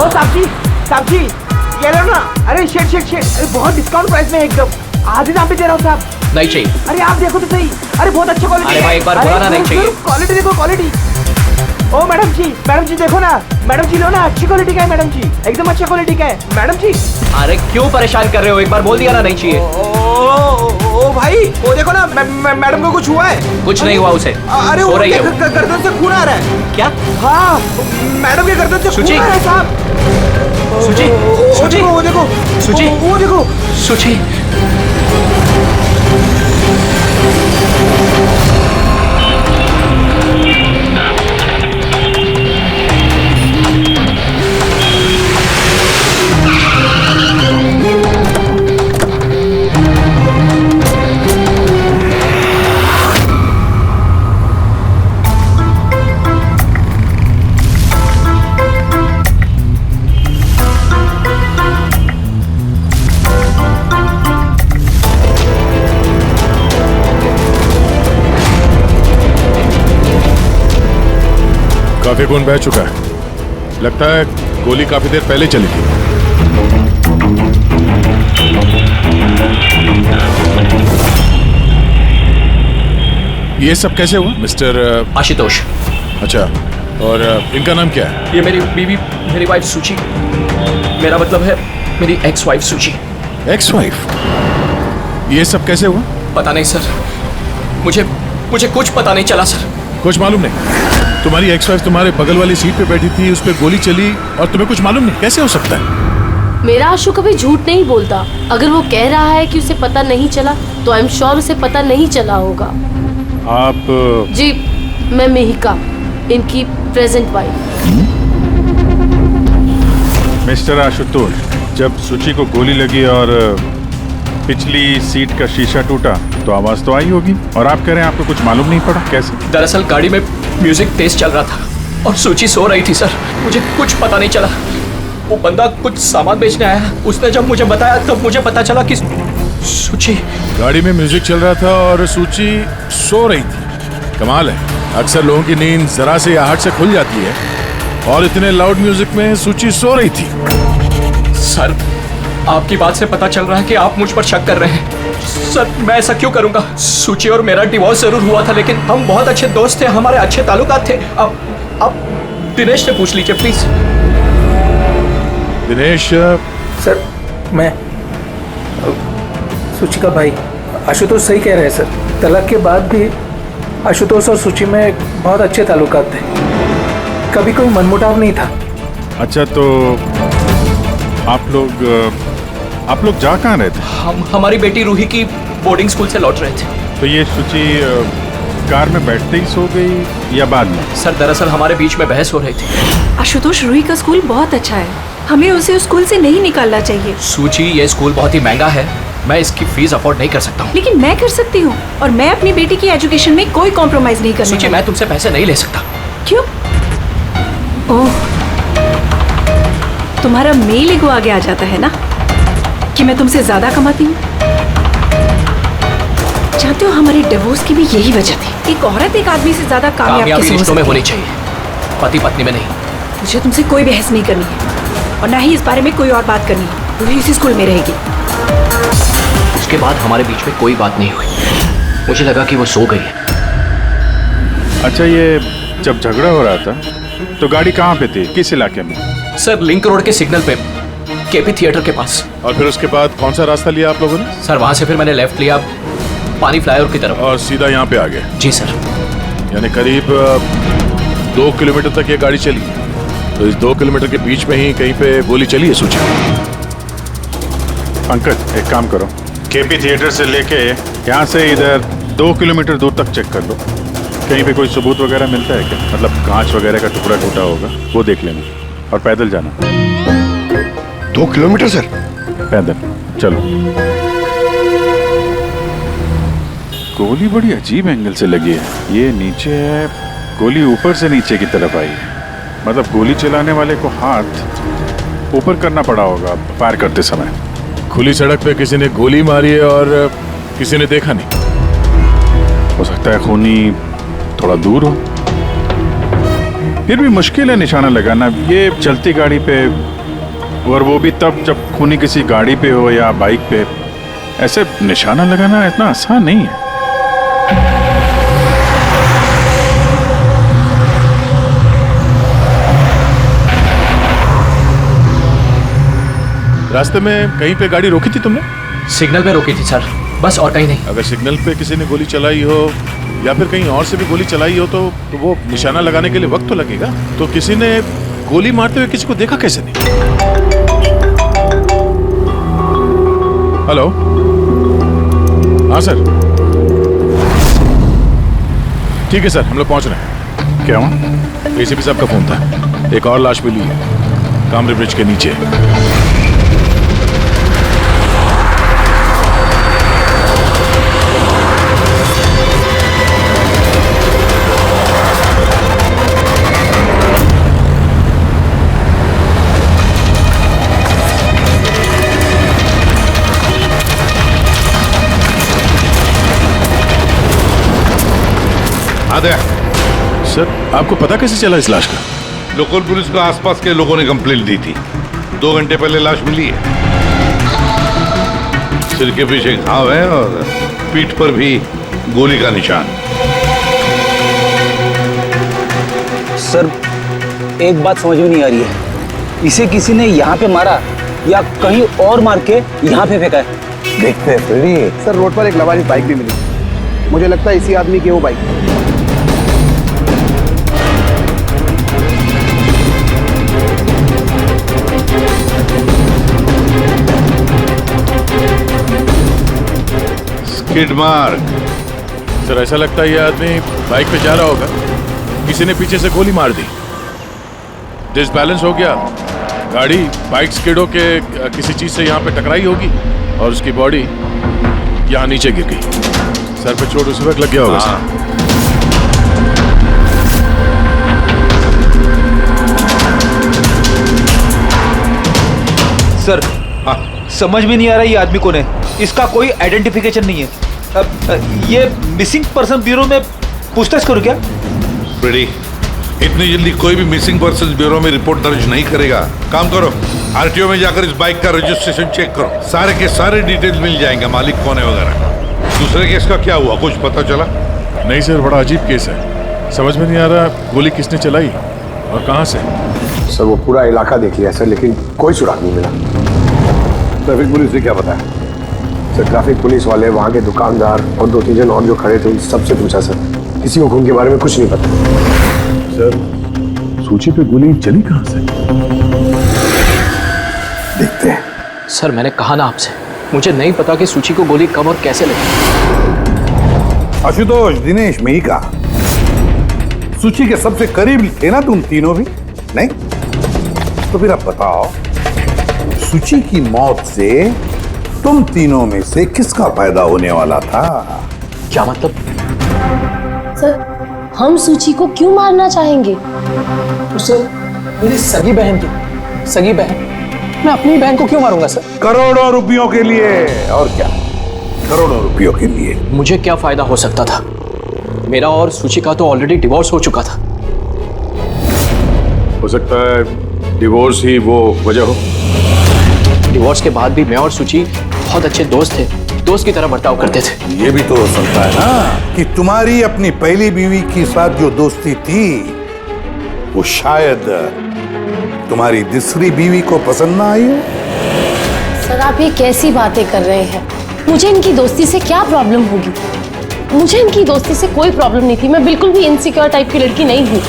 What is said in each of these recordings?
ओ साहब जी ये लो ना। अरे शेट अरे बहुत डिस्काउंट प्राइस में एकदम आधे दाम पे दे रहा हूँ साहब। नहीं चाहिए। अरे आप देखो तो सही। अरे बहुत अच्छा क्वालिटी। अरे भाई एक बार बोला ना नहीं चाहिए। क्वालिटी देखो क्वालिटी। ओ मैडम जी देखो ना। मैडम जी लो ना, अच्छी क्वालिटी का है मैडम जी, एकदम अच्छा क्वालिटी का है मैडम जी। अरे क्यों परेशान कर रहे हो, एक बार बोल दिया ना नहीं चाहिए। ओ भाई वो देखो ना, मैडम को कुछ हुआ है? कुछ नहीं हुआ उसे। अरे सो वो रही है वो। गर्दन से खून आ रहा है। क्या? हाँ मैडम के गर्दन से खून आ रहा है साहब। सुची वो देखो सुची। काफी खून बह चुका है, लगता है गोली काफी देर पहले चली थी। ये सब कैसे हुआ मिस्टर आशुतोष? अच्छा, और इनका नाम क्या है? ये मेरी बीवी, मेरी वाइफ सुची। मेरा मतलब है मेरी एक्स वाइफ सुची। Ex wife? ये सब कैसे हुआ? पता नहीं सर, मुझे कुछ पता नहीं चला सर। कुछ मालूम नहीं? तुम्हारी एक्स वाइफ तुम्हारे बगल वाली सीट पे बैठी थी, उस पर गोली चली और तुम्हें कुछ मालूम नहीं? कैसे हो सकता है? मेरा आशु कभी झूठ नहीं बोलता। अगर वो कह रहा है कि उसे पता नहीं चला तो आई एम श्योर उसे पता नहीं चला होगा। आप? जी मैं मेहिका, इनकी प्रेजेंट वाइफ। मिस्टर आशुतोष, जब सुची को गोली लगी और पिछली सीट का शीशा टूटा तो आवाज तो आई होगी, और आप कह रहे हैं आपको कुछ मालूम नहीं पड़ा? कैसे? दरअसल गाड़ी में म्यूजिक तेज चल रहा था और सुची सो रही थी सर, मुझे कुछ पता नहीं चला। वो बंदा कुछ सामान बेचने आया, उसने जब मुझे बताया तब मुझे पता चला कि सुची। गाड़ी में म्यूजिक चल रहा था और सुची सो रही थी। कमाल है, अक्सर लोगों की नींद जरा से आहट से खुल जाती है और इतने लाउड म्यूजिक में सुची सो रही थी। सर आपकी बात से पता चल रहा है कि आप मुझ पर शक कर रहे हैं। सर मैं ऐसा क्यों करूंगा? सुची और मेरा डिवोर्स जरूर हुआ था, लेकिन हम बहुत अच्छे दोस्त थे, हमारे अच्छे ताल्लुकात थे। अब दिनेश से पूछ लीजिए प्लीज। दिनेश? सर मैं सुची का भाई। आशुतोष सही कह रहे हैं सर, तलाक के बाद भी आशुतोष और सुची में बहुत अच्छे ताल्लुकात थे, कभी कोई मनमुटाव नहीं था। अच्छा, तो आप लोग जा कहाँ रहे थे? हम हमारी बेटी रूही की बोर्डिंग स्कूल से लौट रहे थे। तो ये सुची कार में बैठते ही सो गई या बाद में? सर दरअसल हमारे बीच में बहस हो रही थी। आशुतोष, रूही का स्कूल बहुत अच्छा है, हमें उसे उस स्कूल से नहीं निकालना चाहिए। सुची ये स्कूल बहुत ही महंगा है, मैं इसकी फीस अफोर्ड नहीं कर सकता हूँ। लेकिन मैं कर सकती हूँ, और मैं अपनी बेटी की एजुकेशन में कोई कॉम्प्रोमाइज नहीं करने सुची मैं तुमसे पैसे नहीं ले सकता। क्यों? ओह, तुम्हारा मेल ईगो आगे आ जाता है ना कि मैं तुमसे ज्यादा कमाती हूँ। चाहते हो हमारे डिवोर्स की भी यही वजह थी। एक औरत एक आदमी से ज्यादा कामयाब कैसे हो रिश्तों में सकती होनी चाहिए, पति पत्नी में नहीं। मुझे तुमसे कोई बहस नहीं करनी है और ना ही इस बारे में कोई और बात करनी है। रूही इसी स्कूल में रहेगी। उसके बाद हमारे बीच में कोई बात नहीं हुई, मुझे लगा कि वो सो गई है। अच्छा, ये जब झगड़ा हो रहा था तो गाड़ी कहाँ पे थी, किस इलाके में? सर लिंक रोड के सिग्नल पे, केपी थिएटर के पास। और फिर उसके बाद कौन सा रास्ता लिया आप लोगों ने? सर वहां से फिर मैंने लेफ्ट लिया पानी फ्लाईओवर की तरफ और सीधा यहाँ पे आ गए? जी सर। यानी करीब 2 किलोमीटर तक ये गाड़ी चली, तो इस 2 किलोमीटर के बीच में ही कहीं पे गोली चली है सुची? पंकज एक काम करो, केपी थिएटर से लेके यहाँ से इधर 2 किलोमीटर दूर तक चेक कर लो, कहीं पे कोई सबूत वगैरह मिलता है क्या? मतलब कांच वगैरह का टुकड़ा टूटा होगा, वो देख लेना। और पैदल जाना। 2 किलोमीटर सर? पैदल चलो। गोली बड़ी अजीब एंगल से लगी है, ये नीचे है, गोली ऊपर से नीचे की तरफ आई है। मतलब गोली चलाने वाले को हाथ ऊपर करना पड़ा होगा फायर करते समय। खुली सड़क पे किसी ने गोली मारी है और किसी ने देखा नहीं। हो सकता है खूनी थोड़ा दूर हो। फिर भी मुश्किल है निशाना लगाना, ये चलती गाड़ी पे, और वो भी तब जब खूनी किसी गाड़ी पे हो या बाइक पे। ऐसे निशाना लगाना इतना आसान नहीं है। रास्ते में कहीं पे गाड़ी रोकी थी तुमने? सिग्नल पे रोकी थी सर, बस और कहीं नहीं। अगर सिग्नल पे किसी ने गोली चलाई हो या फिर कहीं और से भी गोली चलाई हो तो वो निशाना लगाने के लिए वक्त तो लगेगा। तो किसी ने गोली मारते हुए किसी को देखा कैसे नहीं? हेलो, हाँ सर, ठीक है सर, हम लोग पहुंच रहे हैं। क्या हुआ? एसीपी साहब का फोन था, एक और लाश मिली है कामरे ब्रिज के नीचे। सर, आपको पता कैसे चला इस लाश का? लोकल पुलिस को आसपास के लोगों ने कंप्लेंट दी थी। 2 घंटे पहले लाश मिली है। सिर के पीछे घाव है और पीठ पर भी गोली का निशान। सर, एक बात समझ में नहीं आ रही है, इसे किसी ने यहाँ पे मारा या कहीं और मार के यहाँ पे फेंका है? देखते हैं फ्रेडी। सर रोड पर एक लवारिस बाइक भी मिली, मुझे लगता है इसी आदमी की वो बाइक। Skid mark. सर, ऐसा लगता है ये आदमी बाइक पे जा रहा होगा, किसी ने पीछे से गोली मार दी, डिसबैलेंस हो गया, गाड़ी बाइक स्किड होके किसी चीज से यहाँ पे टकराई होगी और उसकी बॉडी यहाँ नीचे गिर गई। सर पे चोट उसी वक्त लग गया होगा। सर, समझ में नहीं आ रहा ये आदमी कौन है, इसका कोई आइडेंटिफिकेशन नहीं है। अब ये मिसिंग पर्सन ब्यूरो में पूछताछ करूं क्या? फ्रेडी, इतनी जल्दी कोई भी मिसिंग पर्सन ब्यूरो में रिपोर्ट दर्ज नहीं करेगा। काम करो, आरटीओ में जाकर इस बाइक का रजिस्ट्रेशन चेक करो, सारे के सारे डिटेल्स मिल जाएंगे, मालिक कौन है वगैरह। दूसरे केस का क्या हुआ, कुछ पता चला? नहीं सर, बड़ा अजीब केस है, समझ में नहीं आ रहा गोली किसने चलाई और कहाँ से। सर वो पूरा इलाका देख लिया सर, लेकिन कोई सुराग नहीं मिला। ट्रैफिक पुलिस ने क्या बताया? सर ट्रैफिक पुलिस वाले, वहाँ के दुकानदार और 2-3 जन और जो खड़े थे उन सबसे पूछा सर, किसी को खून के बारे में कुछ नहीं पता। सर, सूची पे गोली चली कहाँ से? देखते हैं। सर मैंने कहा ना आपसे, मुझे नहीं पता कि सूची को गोली कब और कैसे लगी। आशुतोष, दिनेश, मेहिका, सूची के सबसे करीब थे ना तुम तीनों भी? नहीं? तो फिर अब बताओ, सूची की मौत से तुम तीनों में से किसका फायदा होने वाला था? क्या मतलब? सर, हम सूची को क्यों मारना चाहेंगे? तो सर, मेरी सगी बहन थी, सगी बहन, मैं अपनी बहन को क्यों मारूंगा सर? करोड़ों रुपयों के लिए। और क्या? करोड़ों रुपयों के लिए। मुझे क्या फायदा हो सकता था? मेरा और सूची का तो ऑलरेडी डिवोर्स हो चुका था। हो सकता है डिवोर्स ही वो वजह हो। डिवोर्स के बाद भी मैं और सूची बहुत अच्छे दोस्त थे, दोस्त की तरह बर्ताव करते थे। ये भी तो हो सकता है ना कि तुम्हारी अपनी पहली बीवी के साथ जो दोस्ती थी वो शायद तुम्हारी दूसरी बीवी को पसंद ना आई हो। सर, आप ये कैसी बातें कर रहे हैं? मुझे इनकी दोस्ती से क्या प्रॉब्लम होगी? मुझे इनकी दोस्ती से कोई प्रॉब्लम नहीं थी, मैं बिल्कुल भी इनसिक्योर टाइप की लड़की नहीं हूँ।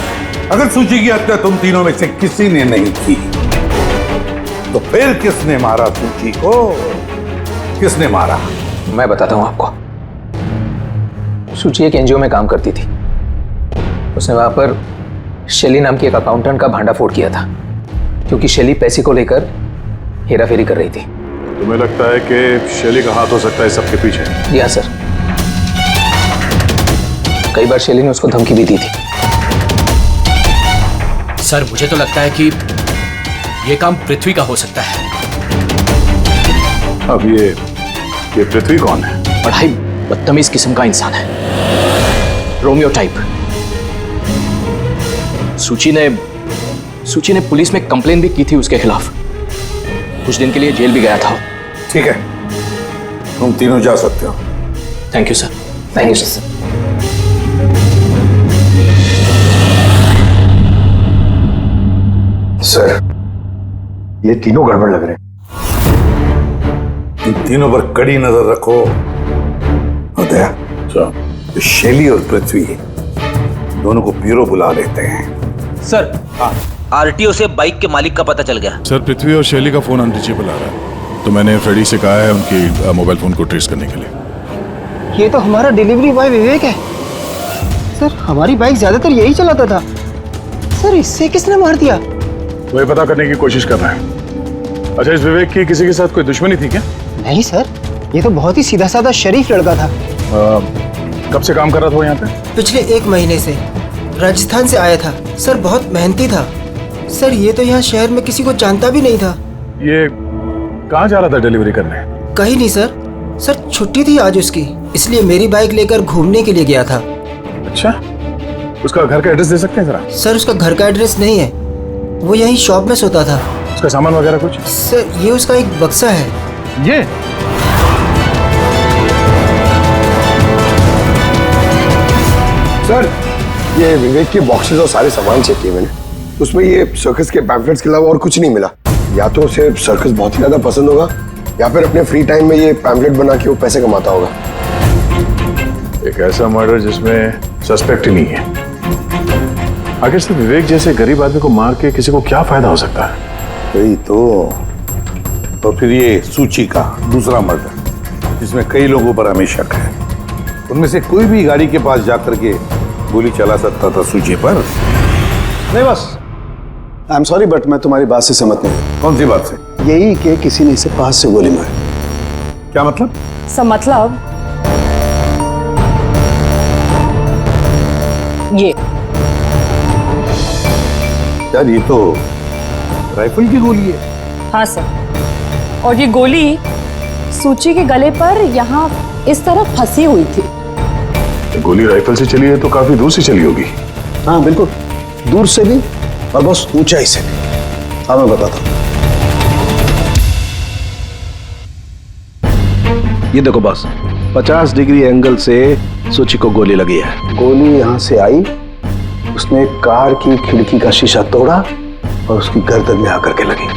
अगर सूची की हत्या तुम तीनों में से किसी ने नहीं की तो फिर किसने मारा सूची को? किसने मारा? मैं बताता हूँ आपको। सूची एक एनजीओ में काम करती थी, उसने वहां पर शैली नाम की एक अकाउंटेंट का भांडाफोड़ किया था, क्योंकि शैली पैसे को लेकर हेराफेरी कर रही थी। तुम्हें लगता है कि शैली का हाथ हो सकता है सबके पीछे? जी हाँ सर, कई बार शैली ने उसको धमकी भी दी थी। सर मुझे तो लगता है कि ये काम पृथ्वी का हो सकता है। अब ये पृथ्वी कौन है? बड़ा ही बदतमीज किस्म का इंसान है, रोमियो टाइप। सूची ने पुलिस में कंप्लेन भी की थी उसके खिलाफ। कुछ दिन के लिए जेल भी गया था। ठीक है, तुम तीनों जा सकते हो। Thank you sir. Thank you sir. Sir, ये तीनों गड़बड़ लग रहे हैं। इन तीनों पर कड़ी नजर रखो। उदय, तो शैली और पृथ्वी दोनों को ब्यूरो बुला लेते हैं। सर, आरटीओ से बाइक के मालिक का पता चल गया। सर, पृथ्वी और शैली का फोन अनरीचेबल आ रहा है, तो मैंने फ्रेडी से कहा है उनकी मोबाइल फोन को ट्रेस करने के लिए। ये तो हमारा डिलीवरी बॉय विवेक है। सर, हमारी बाइक ज्यादातर यही चलाता था। सर, इससे किसने मार दिया? वही पता करने की कोशिश कर रहे हैं। अच्छा, इस विवेक की किसी के साथ कोई दुश्मनी थी क्या? नहीं सर, ये तो बहुत ही सीधा साधा शरीफ लड़का था। कब से काम कर रहा था वो यहाँ पे? पिछले 1 महीने से राजस्थान से आया था। सर, बहुत मेहनती था। सर, ये तो यहाँ शहर में किसी को जानता भी नहीं था। ये कहाँ जा रहा था डिलीवरी करने? कहीं नहीं सर। सर, छुट्टी थी आज उसकी, इसलिए मेरी बाइक लेकर घूमने के लिए गया था। अच्छा, उसका घर का एड्रेस दे सकते हैं जरा? सर, उसका घर का एड्रेस नहीं है, वो यहीं शॉप में सोता था। उसका सामान वगैरह कुछ? सर, ये उसका एक बक्सा है। ये सर, ये विवेक के बॉक्सेस और सारे सामान चेक किए मैंने, उसमें ये सर्कस के पैम्फलेट्स के अलावा और कुछ नहीं मिला। या तो उसे सर्कस बहुत ही ज्यादा पसंद होगा, या फिर अपने फ्री टाइम में ये पैम्फलेट बना के वो पैसे कमाता होगा। एक ऐसा मर्डर जिसमें सस्पेक्ट ही नहीं है। आखिर से विवेक जैसे गरीब आदमी को मार के किसी को क्या फायदा हो सकता है? वही तो फिर ये सूची का दूसरा मर्डर, जिसमें कई लोगों पर हमें शक है, उनमें से कोई भी गाड़ी के पास जाकर के गोली चला सकता था सूची पर? नहीं बस, आई एम सॉरी बट मैं तुम्हारी बात से सहमत नहीं। कौन सी बात से? यही कि किसी ने इसे पास से गोली मारी। क्या मतलब? सब मतलब ये यार, ये तो राइफल की गोली है। हाँ सर, और ये गोली सूची के गले पर यहाँ इस तरह फंसी हुई थी। गोली राइफल से चली है तो काफी दूर से चली होगी। हाँ बिल्कुल, दूर से भी और बहुत ऊंचाई से भी। हाँ, मैं बताता हूँ। ये देखो बस, 50 डिग्री एंगल से सूची को गोली लगी है। गोली यहाँ से आई, उसने कार की खिड़की का शीशा तोड़ा और उसकी गर्दन में आकर के लगी।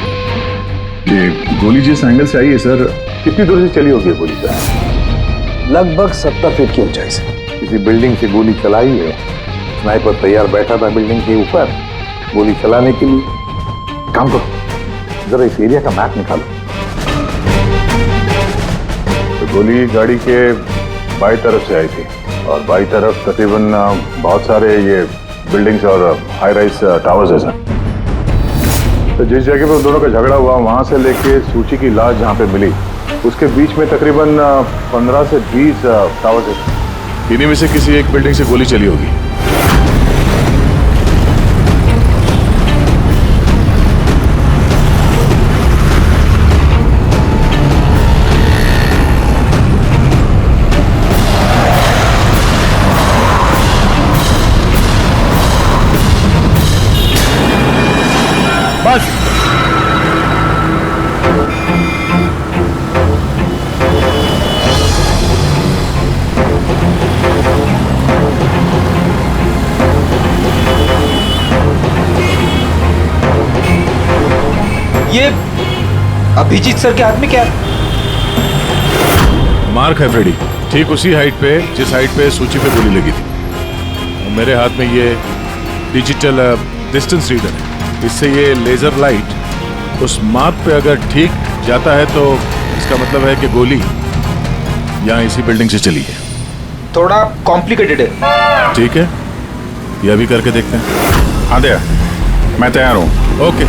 ये गोली जिस एंगल से आई है सर, कितनी दूर से चली होगी गोली सर? लगभग 70 फीट की ऊंचाई से। किसी बिल्डिंग से गोली चलाई है, स्नाइपर तैयार बैठा था बिल्डिंग के ऊपर गोली चलाने के लिए। काम करो, जरा इस एरिया का मैप निकालो। तो गोली गाड़ी के बाई तरफ से आई थी, और बाई तरफ तकरीबन बहुत सारे ये बिल्डिंग्स और हाई राइज टावर्स है सर। तो जिस जगह पे दोनों का झगड़ा हुआ, वहां से लेके सूची की लाश जहाँ पे मिली, उसके बीच में तकरीबन 15 से 20 टावर्स है। इन्हीं में से किसी एक बिल्डिंग से गोली चली होगी। बस ये अभिजीत सर के हाथ में क्या? मार्क है फ्रेडी, ठीक उसी हाइट पे जिस हाइट पे सूची पे गोली लगी थी। और मेरे हाथ में ये डिजिटल डिस्टेंस रीडर है। इससे ये लेजर लाइट उस मार्क पे अगर ठीक जाता है तो इसका मतलब है कि गोली यहाँ इसी बिल्डिंग से चली है। थोड़ा कॉम्प्लिकेटेड है। ठीक है, ये अभी करके देखते हैं। हाँ दे, मैं तैयार हूँ। ओके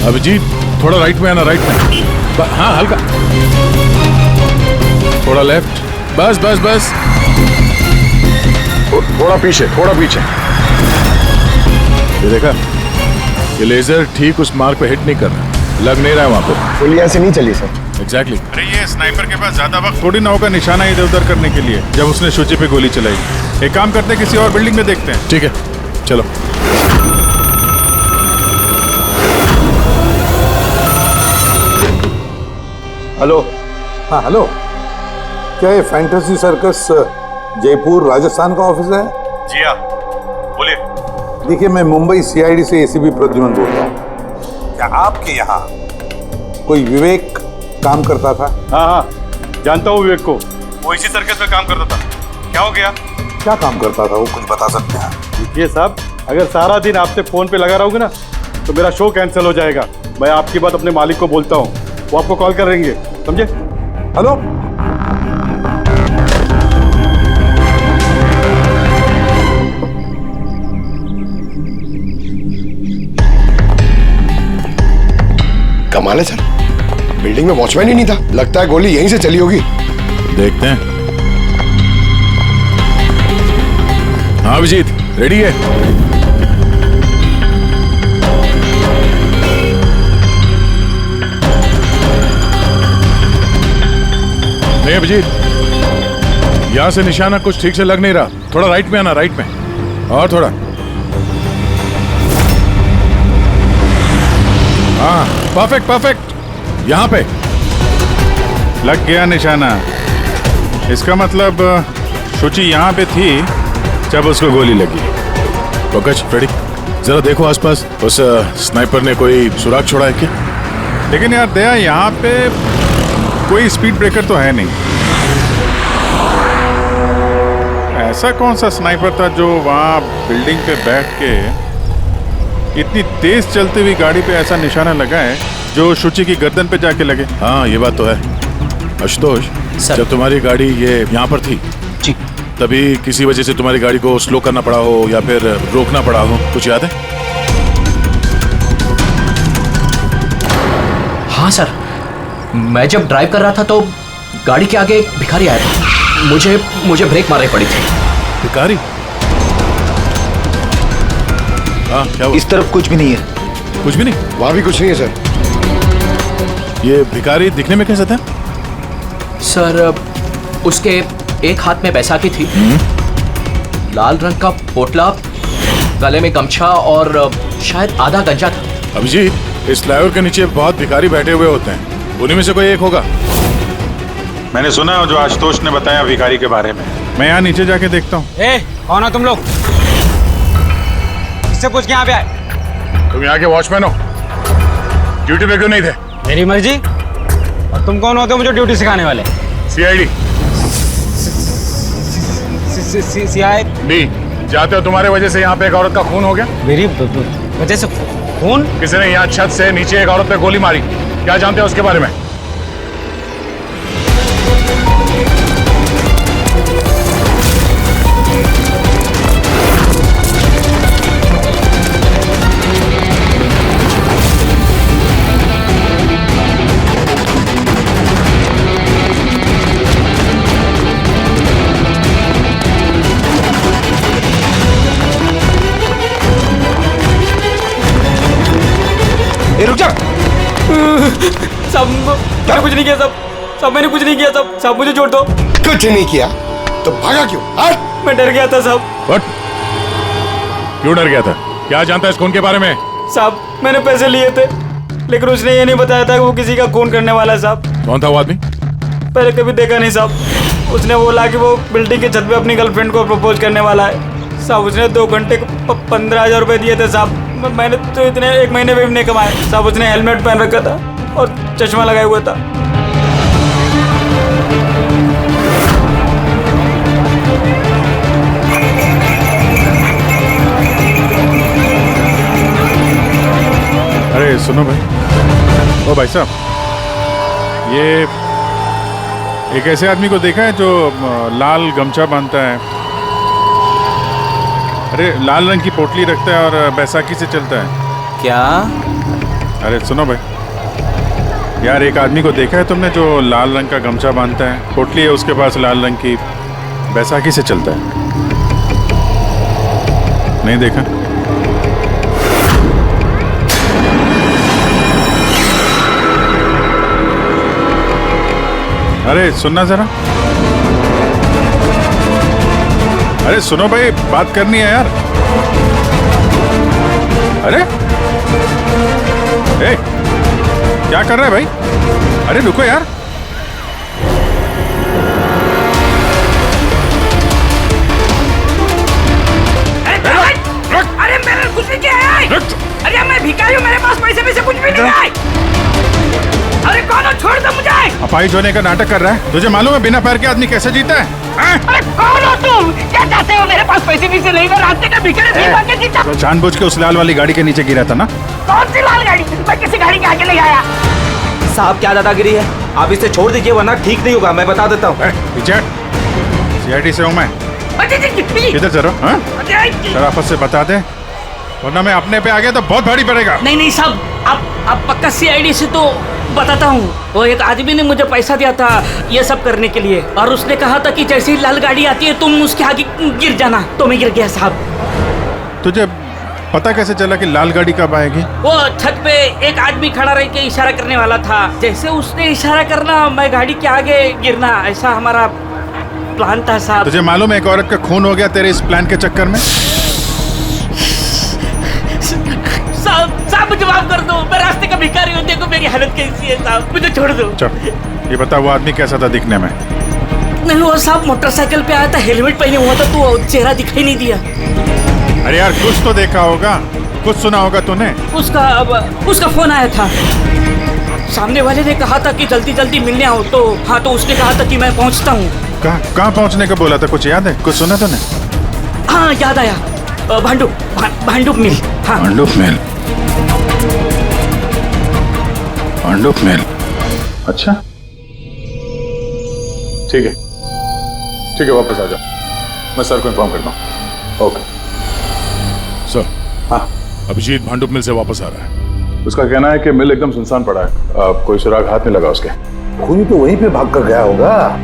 अभिजीत, थोड़ा राइट में आना, राइट में। हाँ हल्का, थोड़ा लेफ्ट, बस बस बस, थोड़ा पीछे, थोड़ा पीछे। ये देखा, ये लेजर ठीक उस मार्क पे हिट नहीं कर रहा, लग नहीं रहा है वहां पे। गोली यहाँ से नहीं चली सर। एग्जैक्टली। अरे ये स्नाइपर के पास ज्यादा वक्त थोड़ी ना होगा निशाना इधर उधर करने के लिए जब उसने शुचि पे गोली चलाई। एक काम करते हैं, किसी और बिल्डिंग में देखते हैं। ठीक है, चलो। हेलो। हाँ हेलो, क्या ये फैंटेसी सर्कस जयपुर राजस्थान का ऑफिस है? जी हाँ, बोलिए। देखिए, मैं मुंबई सीआईडी से एसीपी प्रद्युमन बोल रहा हूँ। क्या आपके यहाँ कोई विवेक काम करता था? हाँ, जानता हूँ विवेक को, वो इसी सर्कस में काम करता था। क्या हो गया? क्या काम करता था वो, कुछ बता सकते हैं? देखिए साहब, अगर सारा दिन आपसे फोन पे लगा रहूंगा ना तो मेरा शो कैंसिल हो जाएगा। मैं आपकी बात अपने मालिक को बोलता हूँ, वो आपको कॉल करेंगे, समझे? हेलो। कमाल है सर, बिल्डिंग में वॉचमैन ही नहीं था। लगता है गोली यहीं से चली होगी। देखते हैं। हाँ अभिजीत, रेडी है? नहीं अभिजीत, यहां से निशाना कुछ ठीक से लग नहीं रहा। थोड़ा राइट में आना, राइट में, और थोड़ा। हाँ, परफेक्ट परफेक्ट, यहां पे लग गया निशाना। इसका मतलब शुचि यहां पे थी जब उसको गोली लगी। पंकज, फ्रेडी, जरा देखो आसपास, उस स्नाइपर ने कोई सुराग छोड़ा है क्या? लेकिन यार दया, यहाँ पे कोई स्पीड ब्रेकर तो है नहीं। ऐसा कौन सा स्नाइपर था जो वहाँ बिल्डिंग पे बैठ के इतनी तेज चलती हुई गाड़ी पे ऐसा निशाना लगाए जो शुचि की गर्दन पे जाके लगे? हाँ, ये बात तो है। आशुतोष, जब तुम्हारी गाड़ी ये यहाँ पर थी जी, तभी किसी वजह से तुम्हारी गाड़ी को स्लो करना पड़ा हो या फिर रोकना पड़ा हो, कुछ याद है? हाँ सर, मैं जब ड्राइव कर रहा था तो गाड़ी के आगे एक भिखारी आया था। मुझे ब्रेक मारनी पड़ी थी। भिखारी? हाँ, क्या हुआ? इस तरफ कुछ भी नहीं है। कुछ भी नहीं? वहां भी कुछ नहीं है सर। ये भिखारी दिखने में कैसा था? सर, उसके एक हाथ में बैसाखी थी, लाल रंग का पोटला, गले में गमछा और शायद आधा गंजा था। अभिजीत, इस फ्लाईओवर के नीचे बहुत भिखारी बैठे हुए होते हैं, उन्हीं में से कोई एक होगा। मैंने सुना जो आशुतोष ने बताया भिखारी के बारे में। मैं यहाँ नीचे जाके देखता हूँ। कौन हो तुम लोग? इससे पूछ के यहाँ पे आए? तुम यहाँ के वॉचमैन हो? ड्यूटी पे क्यों नहीं थे? मेरी मर्जी। और तुम कौन होते हो मुझे ड्यूटी सिखाने वाले? सीआईडी। सीआईडी? जाते हो, तुम्हारे वजह से यहाँ पे एक औरत का खून हो गया। मेरी वजह से खून? किसी ने यहाँ छत से नीचे एक औरत पे गोली मारी। क्या जानते हो उसके बारे में? रुक जा। सब मैंने कुछ नहीं किया, सब मैंने कुछ नहीं किया, सब मुझे छोड़ दो। कुछ नहीं किया तो भागा क्यों? मैं डर गया था साहब। What? क्यों डर गया था? क्या जानता है इस खून के बारे में? साहब, मैंने पैसे लिए थे, लेकिन उसने ये नहीं बताया था कि वो किसी का खून करने वाला है साहब। कौन था वो आदमी? पहले कभी देखा नहीं साहब। उसने बोला कि वो बिल्डिंग की छत पे अपनी गर्लफ्रेंड को प्रपोज करने वाला है साहब। उसने 2 घंटे 15,000 रुपए दिए थे साहब। मैंने तो इतने 1 महीने में भी नहीं कमाए साहब। उसने हेलमेट पहन रखा था और चश्मा लगाया हुआ था। अरे सुनो भाई, ओ भाई साहब, ये एक ऐसे आदमी को देखा है जो लाल गमछा बांधता है, अरे लाल रंग की पोटली रखता है और बैसाखी से चलता है? क्या? अरे सुनो भाई, यार एक आदमी को देखा है तुमने जो लाल रंग का गमछा बांधता है, पोटली है उसके पास लाल रंग की, बैसाखी से चलता है? नहीं देखा? अरे सुनना जरा, अरे सुनो भाई, बात करनी है यार। अरे ए, क्या कर रहे हैं भाई? अरे रुको यार। अरे मैंने कुछ नहीं किया है। अरे मैं भिखारी हूँ, मेरे पास पैसे कुछ भी नहीं है। अरे कौन हो, छोड़ दो मुझे। अपाहिज होने का नाटक कर रहा है। तुझे मालूम है बिना पैर के आदमी कैसे जीता है? अरे कौन हो तुम? क्या चाहते हो? मेरे पास पैसे नहीं, मैं रास्ते का भिखारी जीता। तो जानबूझ के उस लाल वाली गाड़ी के नीचे गिरा था ना? कौन सी लाल गाड़ी? मैं किसी गाड़ी के आगे नहीं आया। साहब क्या दादागिरी है, आप इसे छोड़ दीजिए वरना ठीक नहीं होगा, मैं बता देता हूँ। CID से हूँ मैं। किधर चलो? शराफत से बता दे, वरना मैं अपने पे आ गया तो बहुत भारी पड़ेगा। नहीं साहब, आप पक्का CID से तो बताता हूँ। वो एक आदमी ने मुझे पैसा दिया था ये सब करने के लिए, और उसने कहा था कि जैसे ही लाल गाड़ी आती है तुम उसके आगे गिर जाना। तो मैं गिर गया साहब। तुझे पता कैसे चला कि लाल गाड़ी कब आएगी? वो छत पे एक आदमी खड़ा रह के इशारा करने वाला था। जैसे उसने इशारा करना, मैं गाड़ी के आगे गिरना, ऐसा हमारा प्लान था साहब। तुझे मालूम है एक औरत का खून हो गया तेरे इस प्लान के चक्कर में? साहब मुझे माफ कर दो, मैं रास्ते का भिखारी हूँ। देखो मेरी हालत कैसी है साहब, मुझे छोड़ दो। चल ये बता, वो आदमी कैसा था दिखने में? नहीं वो साहब मोटरसाइकिल पे आया था, हेलमेट पहने हुआ था, तो चेहरा दिखाई नहीं दिया। अरे यार कुछ तो देखा होगा, कुछ सुना होगा तूने? उसका फोन आया था। सामने वाले ने कहा था कि जल्दी जल्दी मिलने आओ। तो हाँ, तो उसने कहा था कि मैं पहुँचता हूँ। कहाँ पहुँचने को बोला था? कुछ याद है? कुछ सुना तूने? हाँ याद आया, भांडुप मिल। हाँ भांडुप मिल। अच्छा ठीक है वापस आ जाओ, मैं सर को इन्फॉर्म करता हूँ। Okay sir. हाँ अभिजीत भांडुप मिल से वापस आ रहा है। उसका कहना है कि मिल एकदम सुनसान पड़ा है, कोई सुराग हाथ नहीं लगा उसके। खूनी तो वहीं पे भाग कर गया होगा।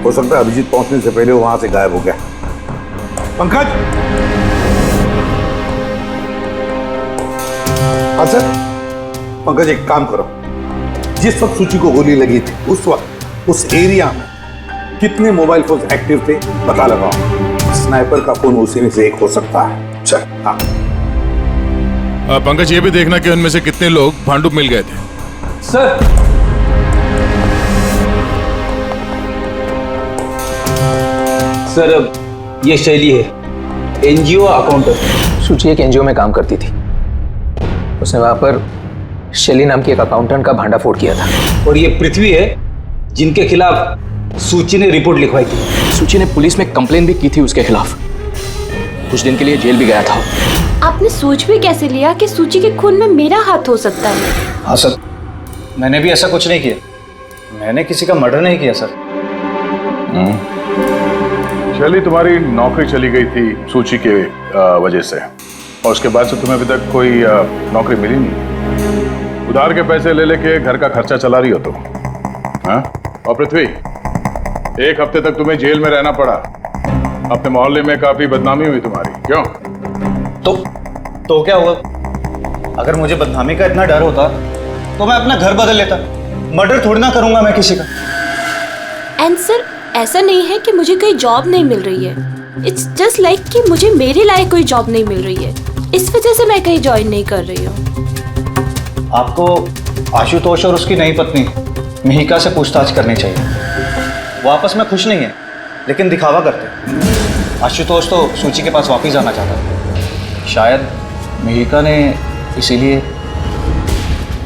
हो सकता है अभिजीत पहुंचने से पहले वो वहां से गायब हो गया। पंकज, हाँ सर। पंकज एक काम करो, जिस वक्त सूची को गोली लगी थी उस वक्त उस एरिया में कितने मोबाइल फोन एक्टिव थे पता लगाओ। स्नाइपर का फोन उसी में से एक हो सकता है। चल हाँ। पंकज ये भी देखना कि उनमें से कितने लोग भांडुप मिल गए थे। सर ये शैली है, NGO अकाउंटेंट। सूची एक NGO में काम करती थी। उसने वहां पर शैली नाम की एक अकाउंटेंट का भांडा फोड़ किया था। और ये पृथ्वी है जिनके खिलाफ सूची ने रिपोर्ट लिखवाई थी। सूची ने पुलिस में कंप्लेन भी की थी उसके खिलाफ। कुछ दिन के लिए जेल भी गया था। आपने सोच भी कैसे लिया कि सूची के खून में मेरा हाथ हो सकता है? हाँ सर, मैंने भी ऐसा कुछ नहीं किया। मैंने किसी का मर्डर नहीं किया सर। शैली तुम्हारी नौकरी चली गई थी सूची के वजह से, और उसके बाद से तुम्हें अभी तक कोई नौकरी मिली नहीं। उधार के पैसे ले लेके घर का खर्चा चला रही हो तुम। हाँ? और पृथ्वी, एक हफ्ते तक तुम्हें जेल में रहना पड़ा। अपने मोहल्ले में काफी बदनामी हुई तुम्हारी। क्यों? तो क्या हुआ? अगर मुझे बदनामी का इतना डर होता तो मैं अपना घर बदल लेता। मर्डर थोड़ी ना करूंगा मैं किसी का। एंड सर, ऐसा नहीं है कि मुझे कोई जॉब नहीं मिल रही है। इट्स जस्ट लाइक कि मुझे मेरे लायक कोई जॉब नहीं मिल रही है, इस वजह से मैं कहीं ज्वाइन नहीं कर रही हूँ। आपको आशुतोष और उसकी नई पत्नी मिहिका से पूछताछ करनी चाहिए। वो आपस में खुश नहीं है लेकिन दिखावा करते। आशुतोष तो सूची के पास वापस जाना चाहता है, शायद मिहिका ने इसीलिए।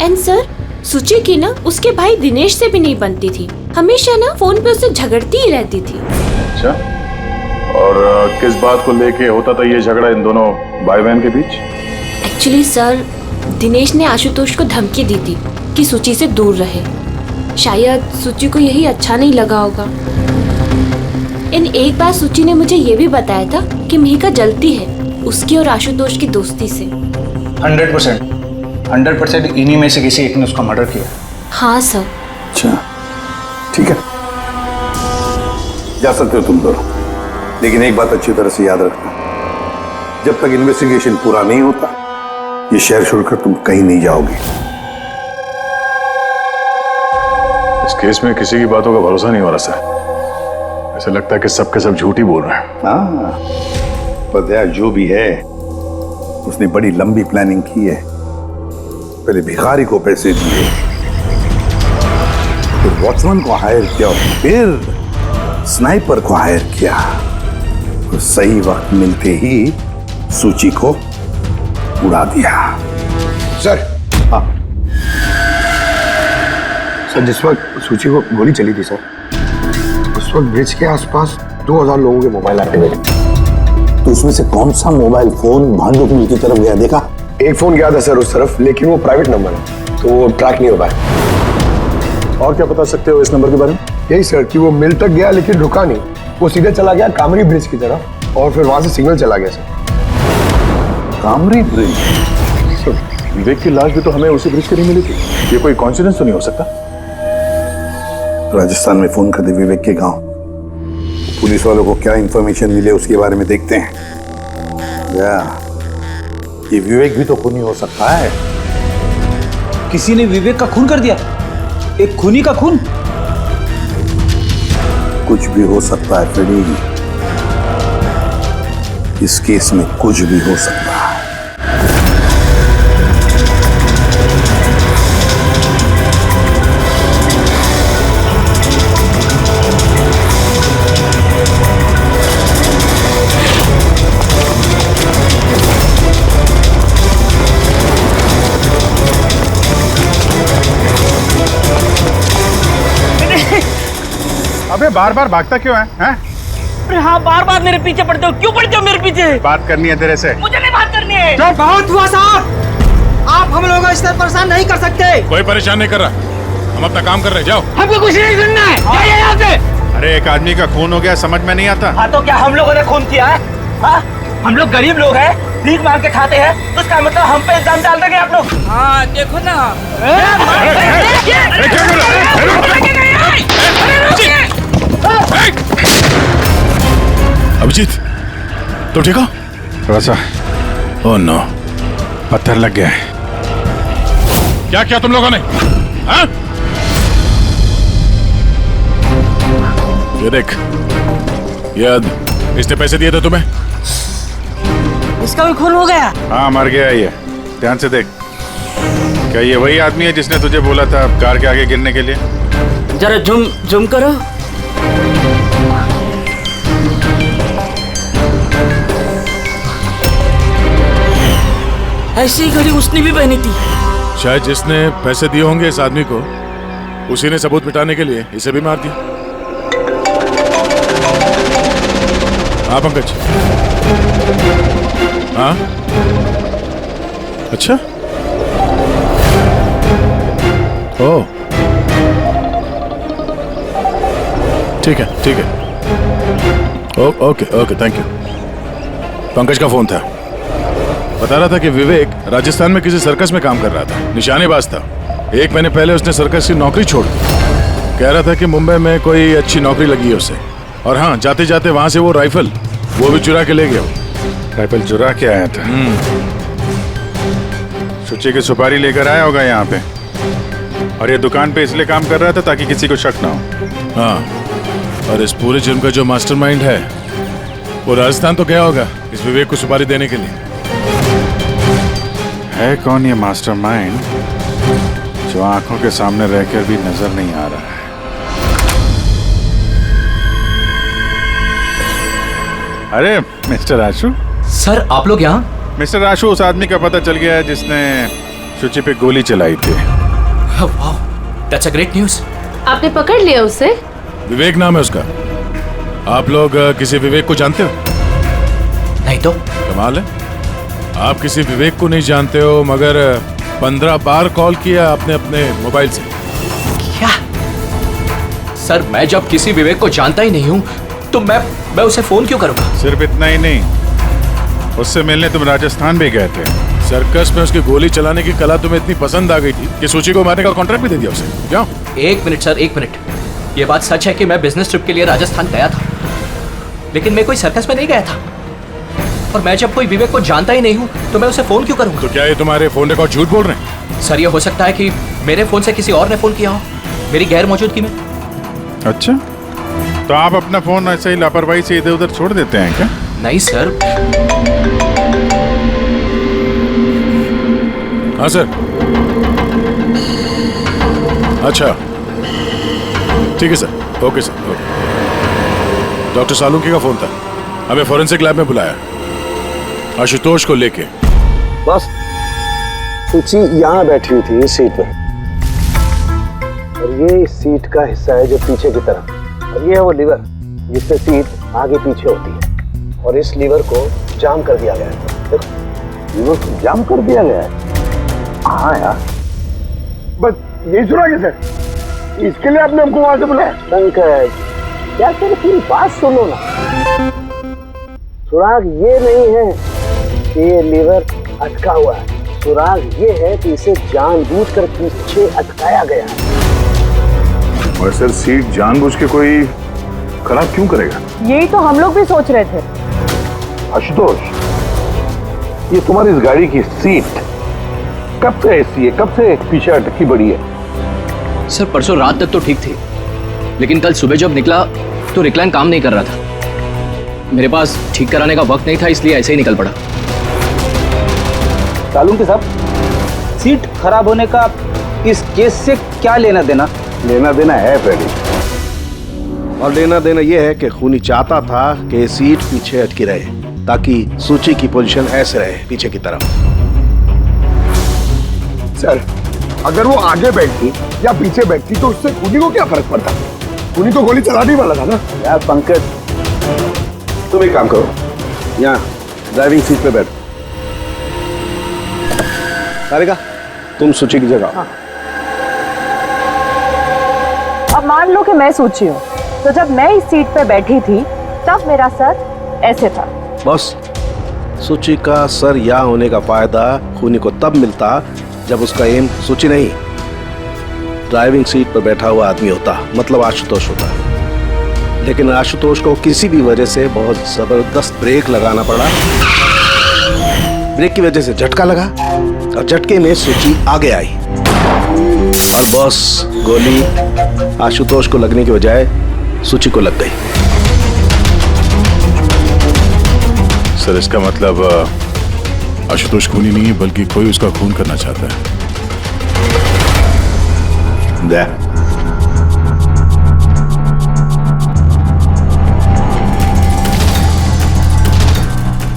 एंड सर, सूची की ना उसके भाई दिनेश से भी नहीं बनती थी। हमेशा ना फोन पे उससे झगड़ती ही रहती थी। अच्छा, और किस बात को लेके होता था ये झगड़ा इन दोनों भाई बहन के बीच? एक्चुअली सर, दिनेश ने आशुतोष को धमकी दी थी कि सूची से दूर रहे। शायद सूची को यही अच्छा नहीं लगा होगा। एक बार सूची ने मुझे ये भी बताया था कि मिहिका जलती है उसकी और आशुतोष की दोस्ती से। 100% इन्हीं में से किसी एक ने उसका मर्डर किया। हाँ सर। अच्छा ठीक है, जा सकते हो तुम दोनों, लेकिन एक बात अच्छी तरह से याद रखना, जब तक इन्वेस्टिगेशन पूरा नहीं होता ये शहर छोड़कर तुम कहीं नहीं जाओगे। केस में किसी की बातों का भरोसा नहीं हो रहा सर। ऐसा लगता है कि सबके सब झूठ ही बोल रहे हैं। हाँ, पर यार जो भी है उसने बड़ी लंबी प्लानिंग की है। पहले भिखारी को पैसे दिए, फिर वॉचमैन को हायर किया, फिर स्नाइपर को हायर किया। तो सही वक्त मिलते ही सूची को उड़ा दिया। सर, हाँ सर, जिस वक्त सूची को गोली चली थी सर, उस वक्त ब्रिज के आसपास 2000 लोगों के मोबाइल एक्टिवेट थे। तो उसमें से कौन सा मोबाइल फोन भांडुप मिल की तरफ गया, देखा? एक फोन गया था सर उस तरफ, लेकिन वो प्राइवेट नंबर है तो वो ट्रैक नहीं हो पाया। और क्या बता सकते हो इस नंबर के बारे में? यही सर कि वो मिल तक गया लेकिन रुका नहीं, वो सीधे चला गया कामरी ब्रिज की तरफ और फिर वहां से सिग्नल चला गया सर। कामरी ब्रिज? विवेक की लाश भी तो हमें उसी ब्रिज के नहीं मिली थी। ये कोई कॉन्सिडेंस तो नहीं हो सकता? राजस्थान में फोन कर दे विवेक के गांव, पुलिस वालों को क्या इंफॉर्मेशन मिले उसके बारे में देखते हैं। ये विवेक भी तो खूनी हो सकता है। किसी ने विवेक का खून कर दिया? एक खूनी का खून? कुछ भी हो सकता है फ्रेडी, इस केस में कुछ भी हो सकता है। अबे बार बार भागता क्यों है? हैं? अरे हाँ, बार बार मेरे पीछे पड़ते हो, क्यों पड़ते हो मेरे पीछे? बात करनी है तेरे से। मुझे नहीं बात करनी है। तो बहुत हुआ साहब, आप हम लोगों को इस तरह परेशान नहीं कर सकते। कोई परेशान नहीं कर रहा, हम अपना काम कर रहे हैं, जाओ। हमको कुछ नहीं सुनना है, जाइए यहाँ से। अरे एक आदमी का खून हो गया, समझ में नहीं आता। हाँ तो क्या हम लोगों ने खून किया है? हाँ, हम लोग गरीब लोग हैं, भीख मांग के खाते हैं, उसका मतलब हम पे इल्जाम डाल देंगे आप लोग? हाँ देखो ना। अभिजीत, तो ठीक हो? थोड़ा सा ओह नो, पत्थर लग गया है। क्या किया तुम लोगों ने? हाँ? ये देख, इसने पैसे दिए थे तुम्हें? इसका भी खून हो गया? हाँ मर गया ये, ध्यान से देख। क्या ये वही आदमी है जिसने तुझे बोला था कार के आगे गिरने के लिए? जरा जूम करो। ऐसी घड़ी उसने भी पहनी थी। शायद जिसने पैसे दिए होंगे इस आदमी को, उसी ने सबूत मिटाने के लिए इसे भी मार दिया। हाँ पंकज। हाँ अच्छा, ओह ठीक है ठीक है, okay okay thank you. Pankaj का फोन था, बता रहा था कि विवेक राजस्थान में किसी सर्कस में काम कर रहा था, निशानेबाज था। 1 महीने पहले उसने सर्कस की नौकरी छोड़ दी। कह रहा था कि मुंबई में कोई अच्छी नौकरी लगी है उसे, और हाँ जाते जाते वहां से वो राइफल वो भी चुरा के ले गया। राइफल चुरा के आया था? सुची की सुपारी लेकर आया होगा यहाँ पे, और ये दुकान पे इसलिए काम कर रहा था ताकि किसी को शक ना हो। हाँ, और इस पूरे जुर्म का जो मास्टरमाइंड है वो राजस्थान तो गया होगा इस विवेक को सुपारी देने के लिए। है कौन ये मास्टरमाइंड जो आंखों के सामने रहकर भी नजर नहीं आ रहा है? अरे मिस्टर आशु। सर आप लोग यहाँ? मिस्टर आशु, उस आदमी का पता चल गया है जिसने शुचि पे गोली चलाई थी। वाह, दैट्स अ ग्रेट न्यूज़। आपने पकड़ लिया उसे? विवेक नाम है उसका। आप लोग किसी विवेक को जानते हो? नहीं तो। कमाल है, आप किसी विवेक को नहीं जानते हो, मगर 15 बार कॉल किया आपने अपने मोबाइल से। क्या? सर मैं जब किसी विवेक को जानता ही नहीं हूँ तो मैं उसे फोन क्यों करूँगा? सिर्फ इतना ही नहीं, उससे मिलने तुम राजस्थान भी गए थे। सर्कस में उसकी गोली चलाने की कला तुम्हें इतनी पसंद आ गई थी कि सूची को मारने का कॉन्ट्रैक्ट भी दे दिया उसे। क्या? 1 मिनट सर, 1 मिनट। ये बात सच है कि मैं बिजनेस ट्रिप के लिए राजस्थान गया था, लेकिन मैं कोई सर्कस में नहीं गया था। और मैं जब कोई विवेक को जानता ही नहीं हूँ तो मैं उसे फोन क्यों करूँगा? तो क्या ये तुम्हारे फोन रिकॉर्ड झूठ बोल रहे हैं? सर ये हो सकता है कि मेरे फोन से किसी और ने फोन किया हो। मेरी गैर मौजूदगी में। अच्छा, तो आप अपना फोन ऐसे ही लापरवाही से इधर उधर छोड़ देते हैं क्या? नहीं सर। हाँ सर। अच्छा ठीक है sir, okay sir, okay. Doctor Salunkhe का फोन था, हमें फॉरेंसिक लैब में बुलाया आशुतोष को लेके। बस सुची यहाँ बैठी हुई थी इस सीट पे, और ये इस सीट का हिस्सा है जो पीछे की तरफ, और ये है वो लीवर जिससे सीट आगे पीछे होती है, और इस लीवर को जाम कर दिया गया है। देखो, लीवर को जाम कर दिया गया है। हाँ यार, बस यही सुना कैसे? इसके लिए आपने हमको वहां से बुलाया? पंकज, क्या तेरी पूरी बात सुनो ना। सुराग ये नहीं है कि ये लीवर अटका हुआ है, सुराग ये है कि इसे जानबूझकर पीछे अटकाया गया है। और सर, सीट जानबूझ के कोई खराब क्यों करेगा? यही तो हम लोग भी सोच रहे थे। आशुतोष, ये तुम्हारी इस गाड़ी की सीट कब से ऐसी है, कब से पीछे अटकी पड़ी है? सर परसों रात तक तो ठीक थी, लेकिन कल सुबह जब निकला तो रिक्लाइन काम नहीं कर रहा था। मेरे पास ठीक कराने का वक्त नहीं था, इसलिए ऐसे ही निकल पड़ा। सालुंकी साहब, सीट खराब होने का इस केस से क्या लेना देना? लेना देना है फ्रेडी, और लेना देना यह है कि खूनी चाहता था कि सीट पीछे अटकी रहे ताकि सूची की पोजीशन ऐसे रहे पीछे की तरफ। सर, अगर वो आगे बैठती या पीछे बैठती तो उससे खूनी को क्या फर्क पड़ता? खूनी तो गोली चलाने वाला था ना। यार पंकज, तुम एक काम करो, यहाँ ड्राइविंग सीट पे बैठो। सारिका, तुम सूची की जगह। हाँ। अब मान लो कि मैं सूची हूँ, तो जब मैं इस सीट पे बैठी थी तब मेरा सर ऐसे था। बॉस, सूची का सर यहाँ होने का फायदा खूनी को तब मिलता जब उसका एम सूची नहीं, ड्राइविंग सीट पर बैठा हुआ आदमी होता, मतलब आशुतोष होता। लेकिन आशुतोष को किसी भी वजह से बहुत जबरदस्त ब्रेक लगाना पड़ा। ब्रेक की वजह से झटका लगा और झटके में सूची आगे आई, और बॉस, गोली आशुतोष को लगने की बजाय सूची को लग गई। सर इसका मतलब आशुतोष खूनी नहीं है, बल्कि कोई उसका खून करना चाहता है।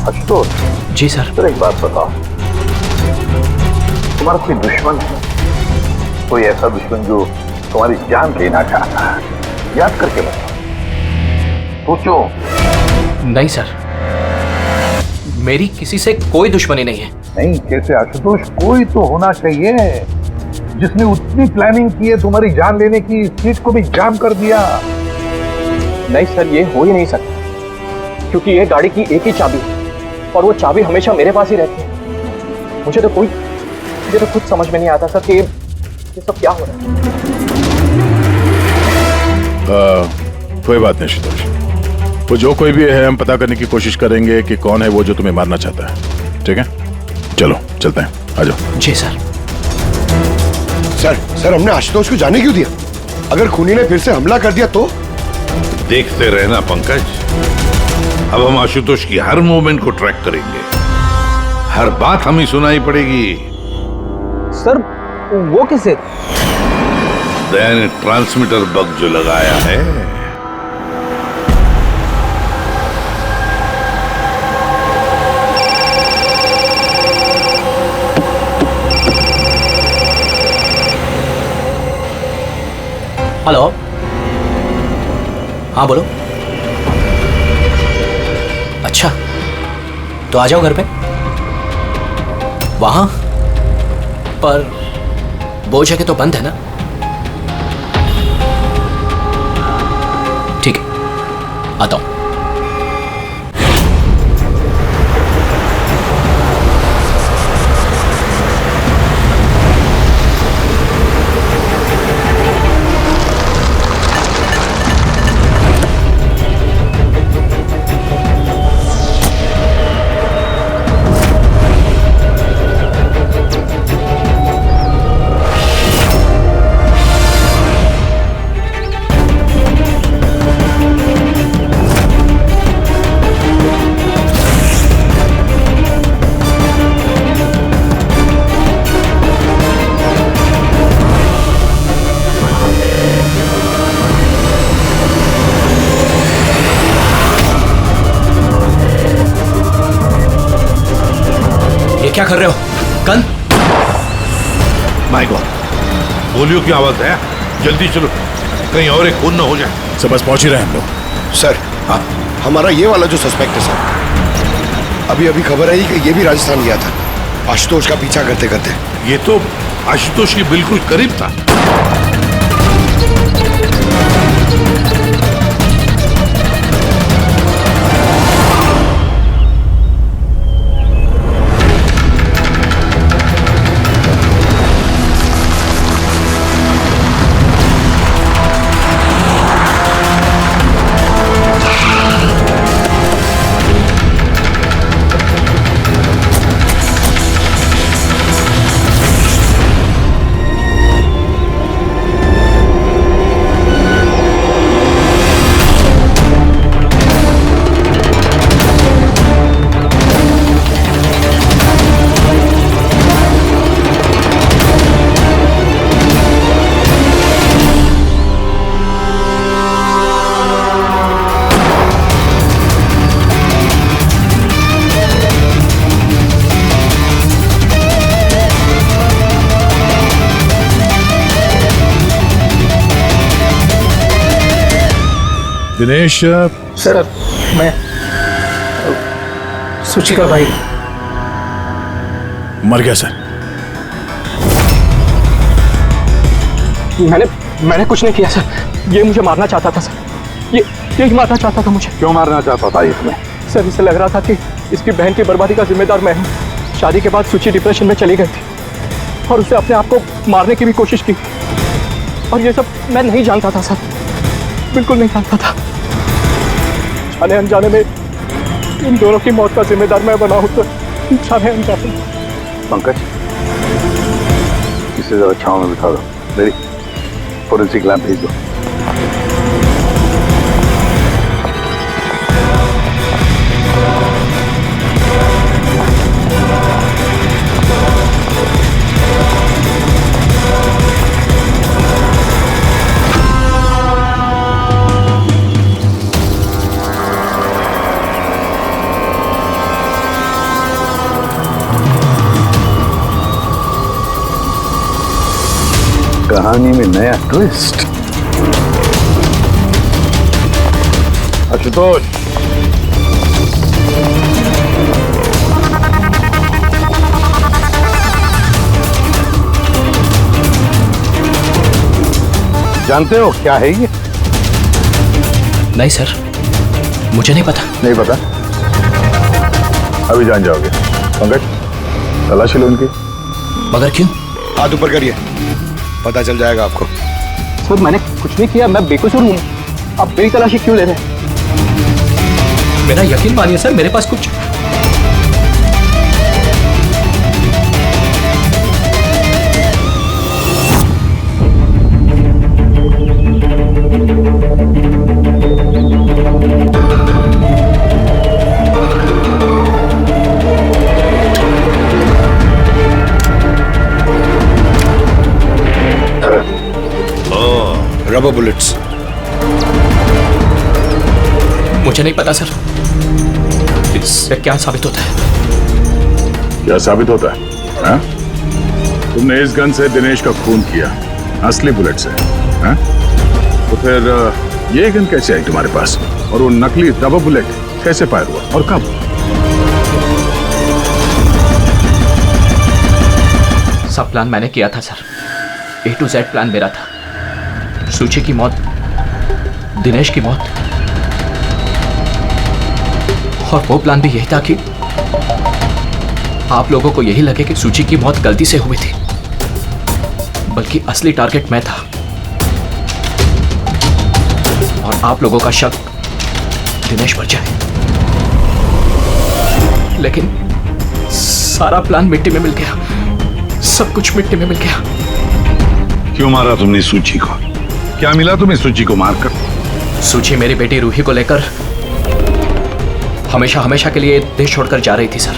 आशुतोष जी सर। सर, एक बात बताओ, तुम्हारा कोई दुश्मन है? कोई ऐसा दुश्मन जो तुम्हारी जान लेना चाहता है? याद करके बताओ, सोचो। नहीं सर, मेरी किसी से कोई दुश्मनी नहीं है। नहीं, कैसे आशुतोष? कोई तो होना चाहिए जिसने उतनी प्लानिंग की है तुम्हारी जान लेने की, सीट को भी जाम कर दिया। नहीं सर, ये हो ही नहीं सकता, क्योंकि ये गाड़ी की एक ही चाबी है और वो चाबी हमेशा मेरे पास ही रहती है। मुझे तो खुद समझ में नहीं आता सर कि ये सब क्या हो रहा है। कोई बात नहीं आशुतोष, वो जो कोई भी है हम पता करने की कोशिश करेंगे कि कौन है वो जो तुम्हें मारना चाहता है। ठीक है, चलो चलते हैं, आ जाओ। जी सर। सर, हमने आशुतोष को जाने क्यों दिया? अगर खूनी ने फिर से हमला कर दिया तो? देखते रहना पंकज, अब हम आशुतोष की हर मूवमेंट को ट्रैक करेंगे, हर बात हमें सुनाई पड़ेगी। सर, वो किसे? दया ने ट्रांसमीटर बग जो लगाया है। हेलो, हाँ बोलो। अच्छा, तो आ जाओ घर पे। वहां पर वो जगह तो बंद है ना? ठीक है, आता हूं। क्या कर रहे हो? गन? माय गॉड, गोलियों की आवाज है। जल्दी चलो, कहीं और एक खून न हो जाए। सर बस पहुंच ही रहे हैं हम लोग। सर हमारा ये वाला जो सस्पेक्ट है सर, अभी अभी खबर आई कि ये भी राजस्थान गया था आशुतोष का पीछा करते करते। ये तो आशुतोष के बिल्कुल करीब था। दिनेश सर मैं सूची का भाई। मर गया सर। मैंने कुछ नहीं किया सर। ये मुझे मारना चाहता था सर। ये मारना चाहता था मुझे। क्यों मारना चाहता था इसमें? सर इसे लग रहा था कि इसकी बहन की बर्बादी का जिम्मेदार मैं हूँ। शादी के बाद सूची डिप्रेशन में चली गई थी और उसने अपने आप को मारने की भी कोशिश की। और ये सब मैं नहीं जानता था सर, बिल्कुल नहीं जानता था। जाने अनजाने में इन दोनों की मौत का जिम्मेदार मैं बना हूं तो जाने अनजाने। पंकज, इसे जरा छांव में बिठा दो। मेरी फोरेंसिक लैब भेज दो। कहानी में नया ट्विस्ट। आशुतोष, जानते हो क्या है ये? नहीं सर, मुझे नहीं पता। नहीं पता? अभी जान जाओगे। पंकज, तलाशी लो इनकी। मगर क्यों? हाथ ऊपर करिए, पता चल जाएगा आपको। सर मैंने कुछ नहीं किया, मैं बेकसूर हूँ। आप मेरी तलाशी क्यों ले रहे हैं? मेरा यकीन मानिए सर, मेरे पास कुछ रबर बुलेट्स। मुझे नहीं पता सर, इससे क्या साबित होता है? क्या साबित होता है? हा? तुमने इस गन से दिनेश का खून किया, असली बुलेट से। हा? तो फिर ये गन कैसे आई तुम्हारे पास? और वो नकली रबर बुलेट कैसे फायर हुआ और कब? सब प्लान मैंने किया था sir. A to Z plan मेरा था। सूची की मौत, दिनेश की मौत, और वो प्लान भी यही था कि आप लोगों को यही लगे कि सूची की मौत गलती से हुई थी, बल्कि असली टारगेट मैं था। और आप लोगों का शक दिनेश पर जाए। लेकिन सारा प्लान मिट्टी में मिल गया, सब कुछ मिट्टी में मिल गया। क्यों मारा तुमने सूची को? क्या मिला तुम्हें सूची को मारकर? सूची मेरी बेटी रूही को लेकर हमेशा हमेशा के लिए देश छोड़कर जा रही थी सर,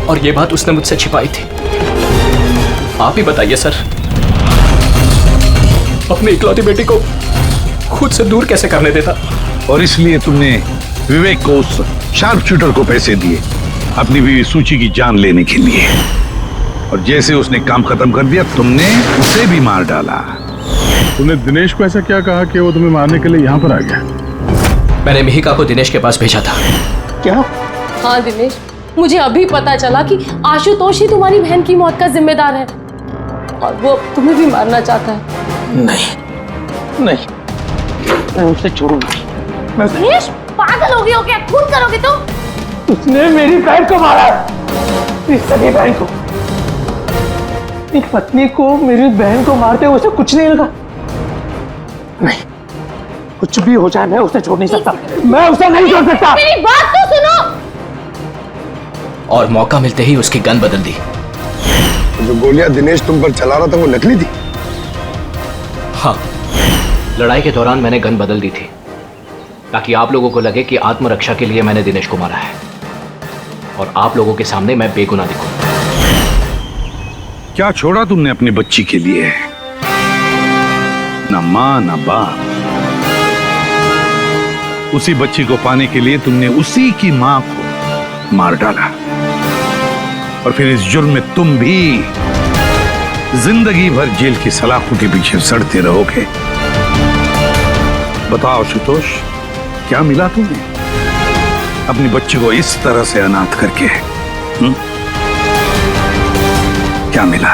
और ये बात उसने मुझसे छिपाई थी। आप ही बताइए सर, अपनी इकलौती बेटी को खुद से दूर कैसे करने देता? और इसलिए तुमने विवेक को, उस शार्प शूटर को पैसे दिए अपनी बीवी सूची की जान लेने के लिए, और जैसे उसने काम खत्म कर दिया तुमने उसे भी मार डाला। तुमने दिनेश को ऐसा क्या कहा कि वो तुम्हें मारने के लिए यहाँ पर आ गया? मैंने मिहिका को दिनेश के पास भेजा था। क्या? हाँ दिनेश, मुझे अभी पता चला कि आशुतोष ही तुम्हारी बहन की मौत का जिम्मेदार है और वो तुम्हें भी मारना चाहता है। नहीं नहीं, मैं उसे छोड़ूंगा। दिनेश, पागल हो गए हो क्या? खून करोगे तुम? उसने मेरी बहन को मारा, मेरी सगी बहन को। एक पत्नी को मेरी बहन को मारते हुए उसे कुछ नहीं लगा। नहीं, कुछ भी हो जाए मैं उसे छोड़ नहीं सकता, मैं उसे नहीं छोड़ सकता। मेरी बात तो सुनो। और मौका मिलते ही उसकी गन बदल दी। जो गोलियां दिनेश तुम पर चला रहा था वो नकली थी? हाँ, लड़ाई के दौरान मैंने गन बदल दी थी ताकि आप लोगों को लगे कि आत्मरक्षा के लिए मैंने दिनेश को मारा है और आप लोगों के सामने मैं बेगुनाह दिखूं। क्या छोड़ा तुमने अपनी बच्ची के लिए? ना मां ना बाप। उसी बच्ची को पाने के लिए तुमने उसी की मां को मार डाला, और फिर इस जुर्म में तुम भी जिंदगी भर जेल की सलाखों के पीछे सड़ते रहोगे। बताओ आशुतोष, क्या मिला तुम्हें अपनी बच्ची को इस तरह से अनाथ करके? क्या मिला?